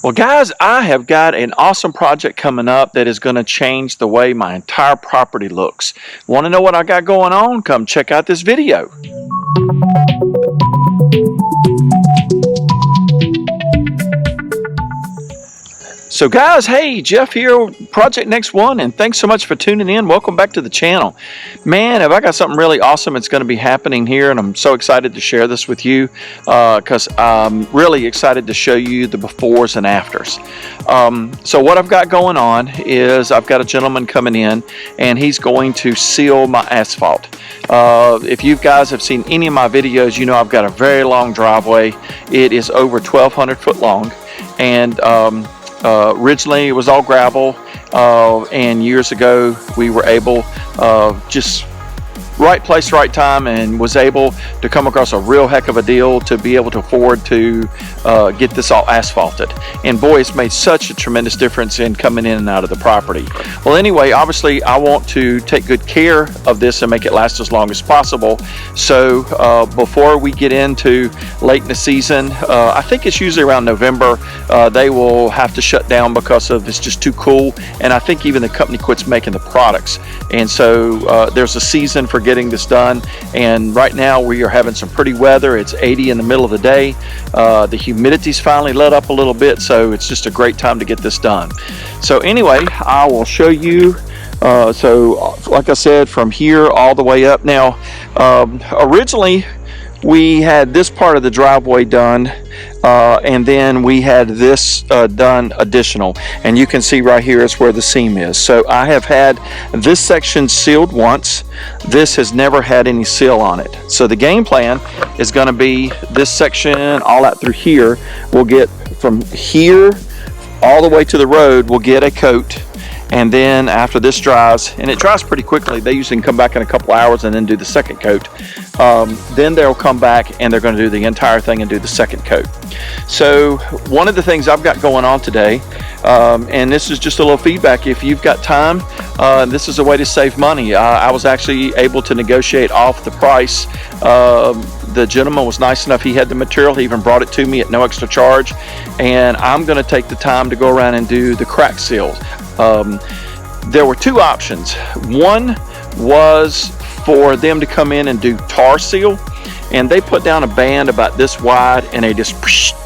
Well, guys, I have got an awesome project coming up that is going to change the way my entire property looks. Want to know what I got going on? Come check out this video. So guys, hey, Jeff here, Project Next One, and thanks so much for tuning in. Welcome back to the channel. Man, have I got something really awesome that's going to be happening here, and I'm so excited to share this with you because I'm really excited to show you the befores and afters. So what I've got going on is I've got a gentleman coming in, and he's going to seal my asphalt. If you guys have seen any of my videos, you know I've got a very long driveway. It is over 1,200 foot long, and originally it was all gravel, and years ago we were able just right place, right time, and was able to come across a real heck of a deal to be able to afford to get this all asphalted. And boy, it's made such a tremendous difference in coming in and out of the property. Well, anyway, obviously I want to take good care of this and make it last as long as possible. So before we get into late in the season, I think it's usually around November, they will have to shut down because of it's just too cool, and I think even the company quits making the products. And so there's a season for getting this done, and right now we are having some pretty weather. It's 80 in the middle of the day. The humidity's finally let up a little bit, so it's just a great time to get this done. So anyway, I will show you. So like I said, from here all the way up. Now originally we had this part of the driveway done, and then we had this done additional, and you can see right here is where the seam is. So I have had this section sealed once. This has never had any seal on it. So the game plan is going to be this section all out through here. We'll get from here all the way to the road, we'll get a coat. And then after this dries, and it dries pretty quickly, they usually can come back in a couple hours and then do the second coat. Then they'll come back and they're going to do the entire thing and do the second coat. So one of the things I've got going on today, and this is just a little feedback, if you've got time, this is a way to save money. I was actually able to negotiate off the price. The gentleman was nice enough, he had the material, he even brought it to me at no extra charge, and I'm going to take the time to go around and do the crack seal. There were two options. One was for them to come in and do tar seal, and they put down a band about this wide, and they just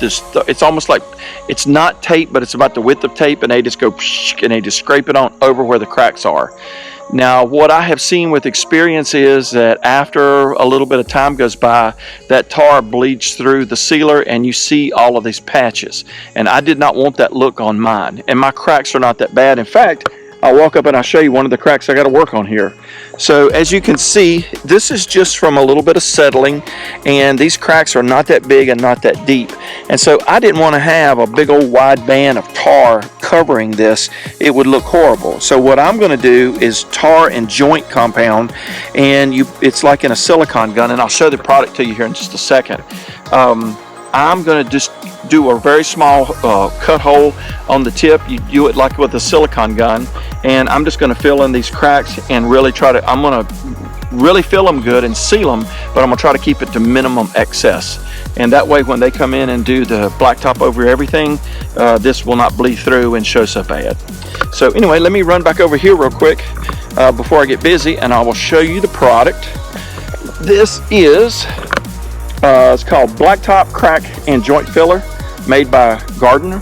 it's almost like it's not tape, but it's about the width of tape, and they just go and they just scrape it on over where the cracks are. Now, what I have seen with experience is that after a little bit of time goes by, that tar bleeds through the sealer and you see all of these patches. And I did not want that look on mine. And my cracks are not that bad. In fact, I'll walk up and I'll show you one of the cracks I got to work on here. So as you can see, this is just from a little bit of settling, and these cracks are not that big and not that deep. And so I didn't want to have a big old wide band of tar covering this. It would look horrible. So what I'm going to do is tar and joint compound, and it's like in a silicone gun, and I'll show the product to you here in just a second. I'm going to just do a very small cut hole on the tip. You do it like with a silicone gun, and I'm just going to fill in these cracks and really I'm going to really fill them good and seal them, but I'm going to try to keep it to minimum excess. And that way when they come in and do the blacktop over everything, this will not bleed through and show so bad. So anyway, let me run back over here real quick before I get busy, and I will show you the product. This is it's called Blacktop Crack and Joint Filler, made by Gardner,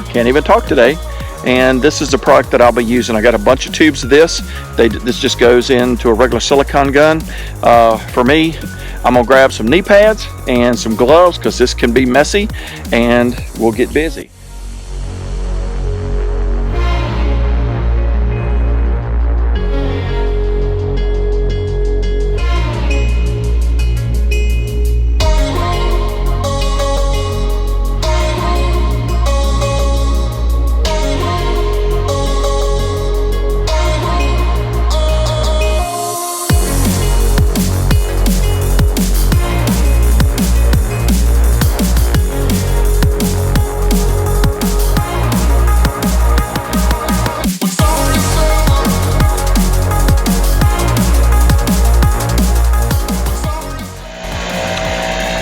can't even talk today. And this is the product that I'll be using. I got a bunch of tubes of this. This just goes into a regular silicone gun. For me, I'm gonna grab some knee pads and some gloves because this can be messy, and we'll get busy.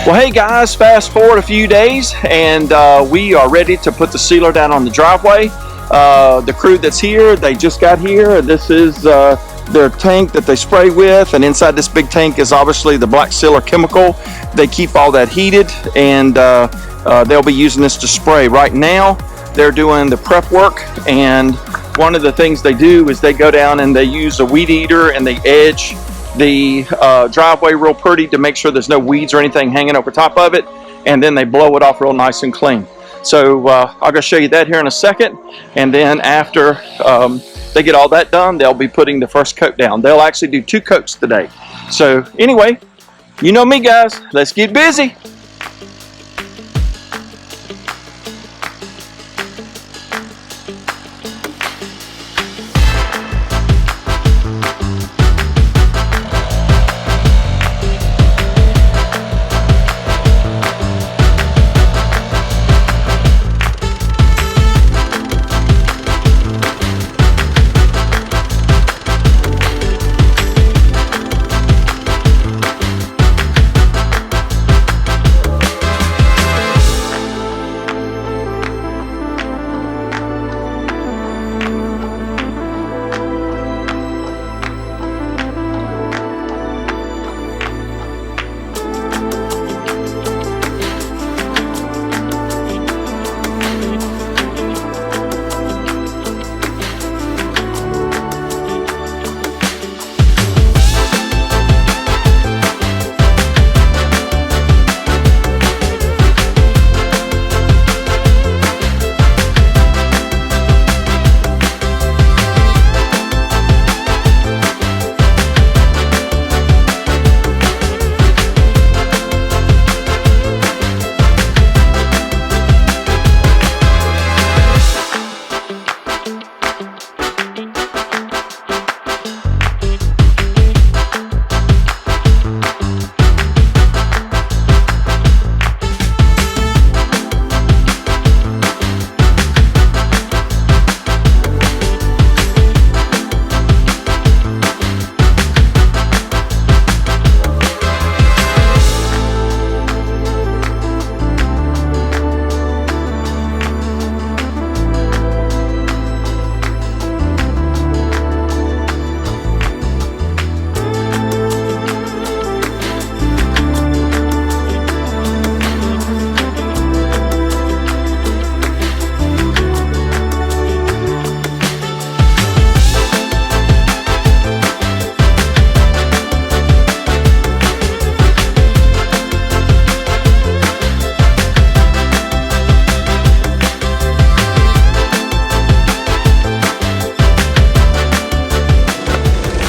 Well, hey guys, fast forward a few days and we are ready to put the sealer down on the driveway. The crew that's here, they just got here. This is their tank that they spray with, and inside this big tank is obviously the black sealer chemical. They keep all that heated, and they'll be using this to spray. Right now, they're doing the prep work, and one of the things they do is they go down and they use a weed eater and they edge the driveway real pretty to make sure there's no weeds or anything hanging over top of it, and then they blow it off real nice and clean. So I'm going to show you that here in a second, and then after they get all that done, they'll be putting the first coat down. They'll actually do 2 coats today. So anyway, you know me guys, let's get busy.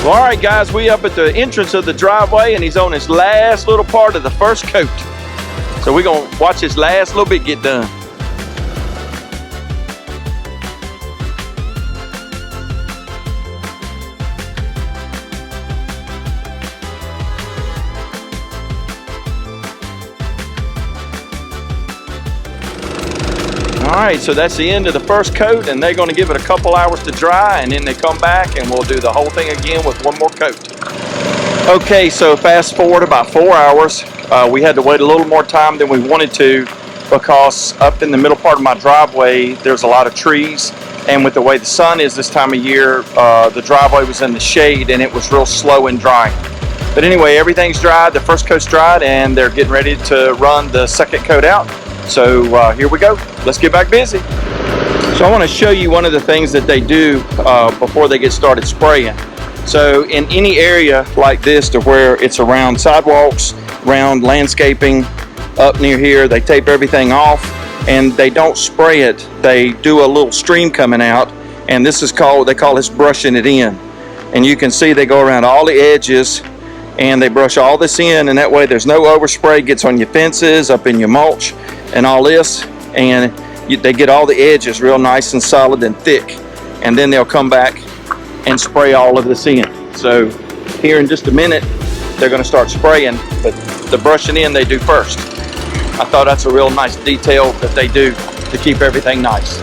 Well, all right, guys, we up at the entrance of the driveway, and he's on his last little part of the first coat. So we're gonna watch his last little bit get done. All right, so that's the end of the first coat, and they're going to give it a couple hours to dry, and then they come back and we'll do the whole thing again with one more coat. Okay, so fast forward about 4 hours. We had to wait a little more time than we wanted to because up in the middle part of my driveway there's a lot of trees, and with the way the sun is this time of year, the driveway was in the shade and it was real slow in drying. But anyway, everything's dried, the first coat's dried, and they're getting ready to run the second coat out. So here we go. Let's get back busy. So I want to show you one of the things that they do before they get started spraying. So in any area like this to where it's around sidewalks, around landscaping, up near here, they tape everything off and they don't spray it. They do a little stream coming out, and this is called, they call this brushing it in. And you can see they go around all the edges and they brush all this in, and that way there's no overspray, gets on your fences, up in your mulch and all this, and they get all the edges real nice and solid and thick, and then they'll come back and spray all of this in. So here in just a minute they're going to start spraying, but the brushing in they do first. I thought that's a real nice detail that they do to keep everything nice.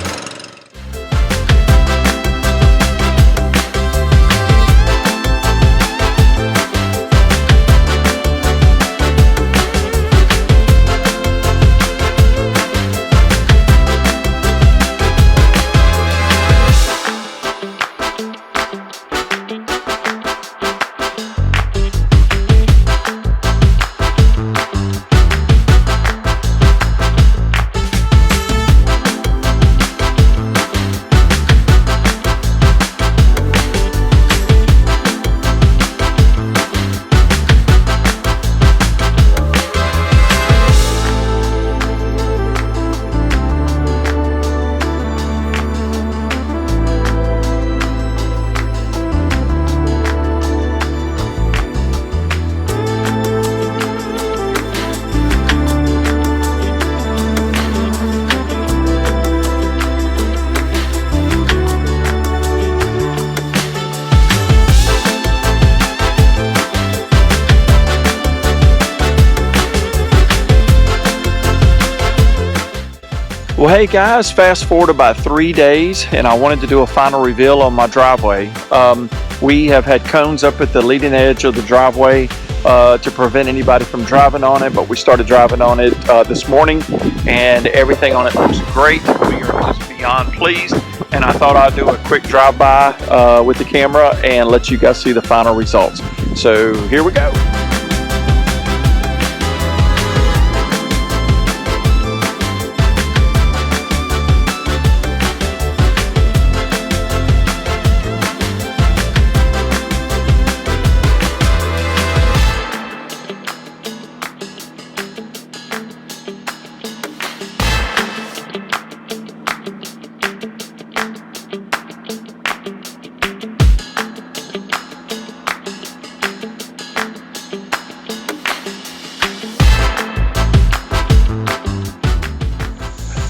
Well, hey guys, fast forward about 3 days and I wanted to do a final reveal on my driveway. We have had cones up at the leading edge of the driveway to prevent anybody from driving on it, but we started driving on it this morning and everything on it looks great. We are just beyond pleased, and I thought I'd do a quick drive-by with the camera and let you guys see the final results. So here we go.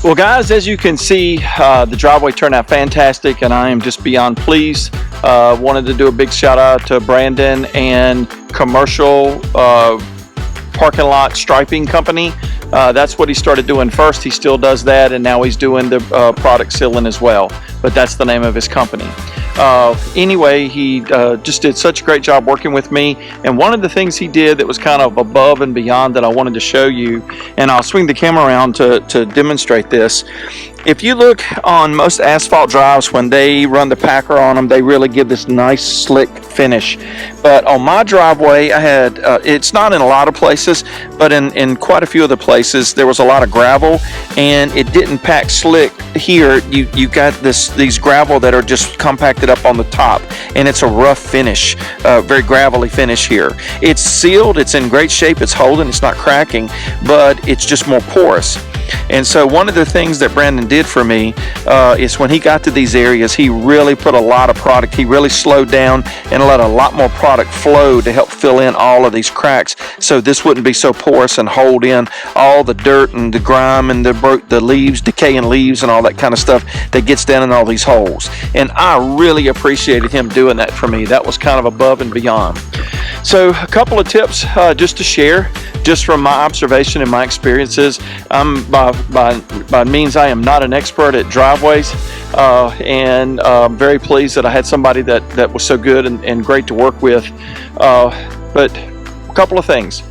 Well guys, as you can see, the driveway turned out fantastic and I am just beyond pleased. Wanted to do a big shout out to Brandon and Commercial Parking Lot Striping Company. That's what he started doing first. He still does that, and now he's doing the product sealing as well, but that's the name of his company. Anyway, he just did such a great job working with me, and one of the things he did that was kind of above and beyond that I wanted to show you, and I'll swing the camera around to demonstrate this. If you look on most asphalt drives, when they run the packer on them, they really give this nice slick finish. But on my driveway, I had, it's not in a lot of places, but in quite a few of the places, there was a lot of gravel and it didn't pack slick. Here, you got these gravel that are just compacted up on the top, and it's a rough finish, very gravelly finish here. It's sealed, it's in great shape, it's holding, it's not cracking, but it's just more porous. And so one of the things that Brandon did for me is when he got to these areas, he really put a lot of product. He really slowed down and let a lot more product flow to help fill in all of these cracks, so this wouldn't be so porous and hold in all the dirt and the grime and the leaves, decaying leaves and all that kind of stuff that gets down in all these holes. And I really appreciated him doing that for me. That was kind of above and beyond. So a couple of tips just to share, just from my observation and my experiences. By means, I am not an expert at driveways, and I'm very pleased that I had somebody that was so good and great to work with. But a couple of things.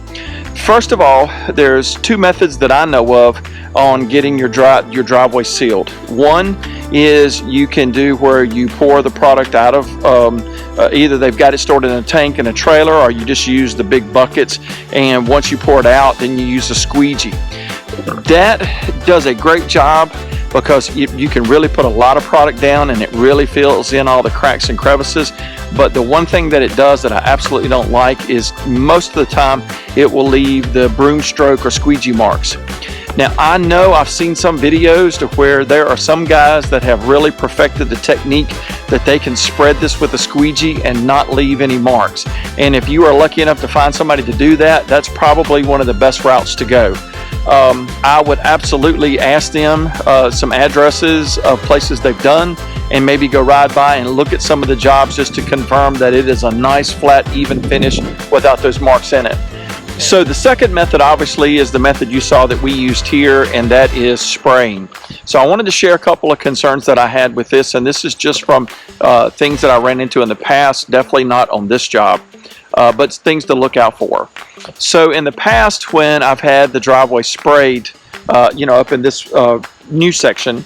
First of all, there's two methods that I know of on getting your driveway sealed. One is you can do where you pour the product out of either they've got it stored in a tank in a trailer, or you just use the big buckets, and once you pour it out, then you use a squeegee. That does a great job because you can really put a lot of product down and it really fills in all the cracks and crevices. But the one thing that it does that I absolutely don't like is most of the time it will leave the broom stroke or squeegee marks. Now, I know I've seen some videos to where there are some guys that have really perfected the technique that they can spread this with a squeegee and not leave any marks. And if you are lucky enough to find somebody to do that, that's probably one of the best routes to go. I would absolutely ask them some addresses of places they've done, and maybe go ride by and look at some of the jobs just to confirm that it is a nice, flat, even finish without those marks in it. So the second method obviously is the method you saw that we used here, and that is spraying. So I wanted to share a couple of concerns that I had with this, and this is just from things that I ran into in the past, definitely not on this job, but things to look out for. So in the past, when I've had the driveway sprayed, up in this new section,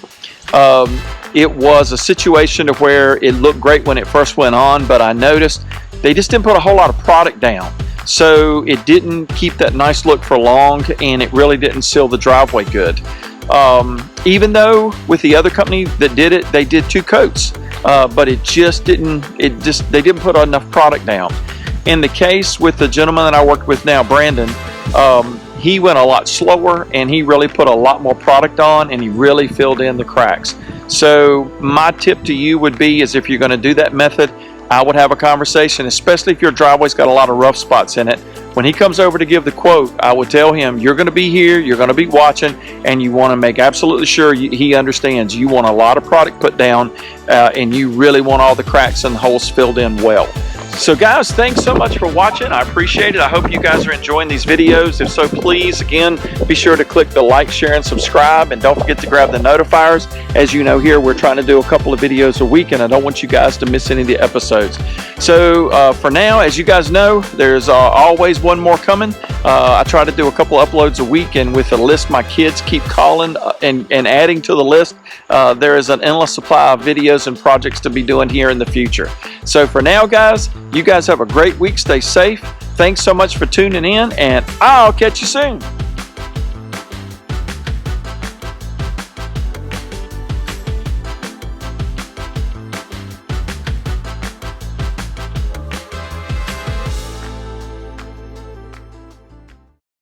it was a situation to where it looked great when it first went on, but I noticed they just didn't put a whole lot of product down. So it didn't keep that nice look for long, and it really didn't seal the driveway good. Even though with the other company that did it, they did 2 coats, but they didn't put enough product down. In the case with the gentleman that I work with now, Brandon, he went a lot slower and he really put a lot more product on, and he really filled in the cracks. So my tip to you would be is if you're going to do that method, I would have a conversation, especially if your driveway's got a lot of rough spots in it. When he comes over to give the quote, I would tell him, you're going to be here, you're going to be watching, and you want to make absolutely sure he understands you want a lot of product put down, and you really want all the cracks and the holes filled in well. So guys, thanks so much for watching. I appreciate it. I hope you guys are enjoying these videos. If so, please, again, be sure to click the like, share, and subscribe. And don't forget to grab the notifiers. As you know here, we're trying to do a couple of videos a week, and I don't want you guys to miss any of the episodes. So for now, as you guys know, there's always one more coming. I try to do a couple uploads a week, and with the list my kids keep calling and adding to the list, there is an endless supply of videos and projects to be doing here in the future. So for now, guys, you guys have a great week. Stay safe. Thanks so much for tuning in, and I'll catch you soon.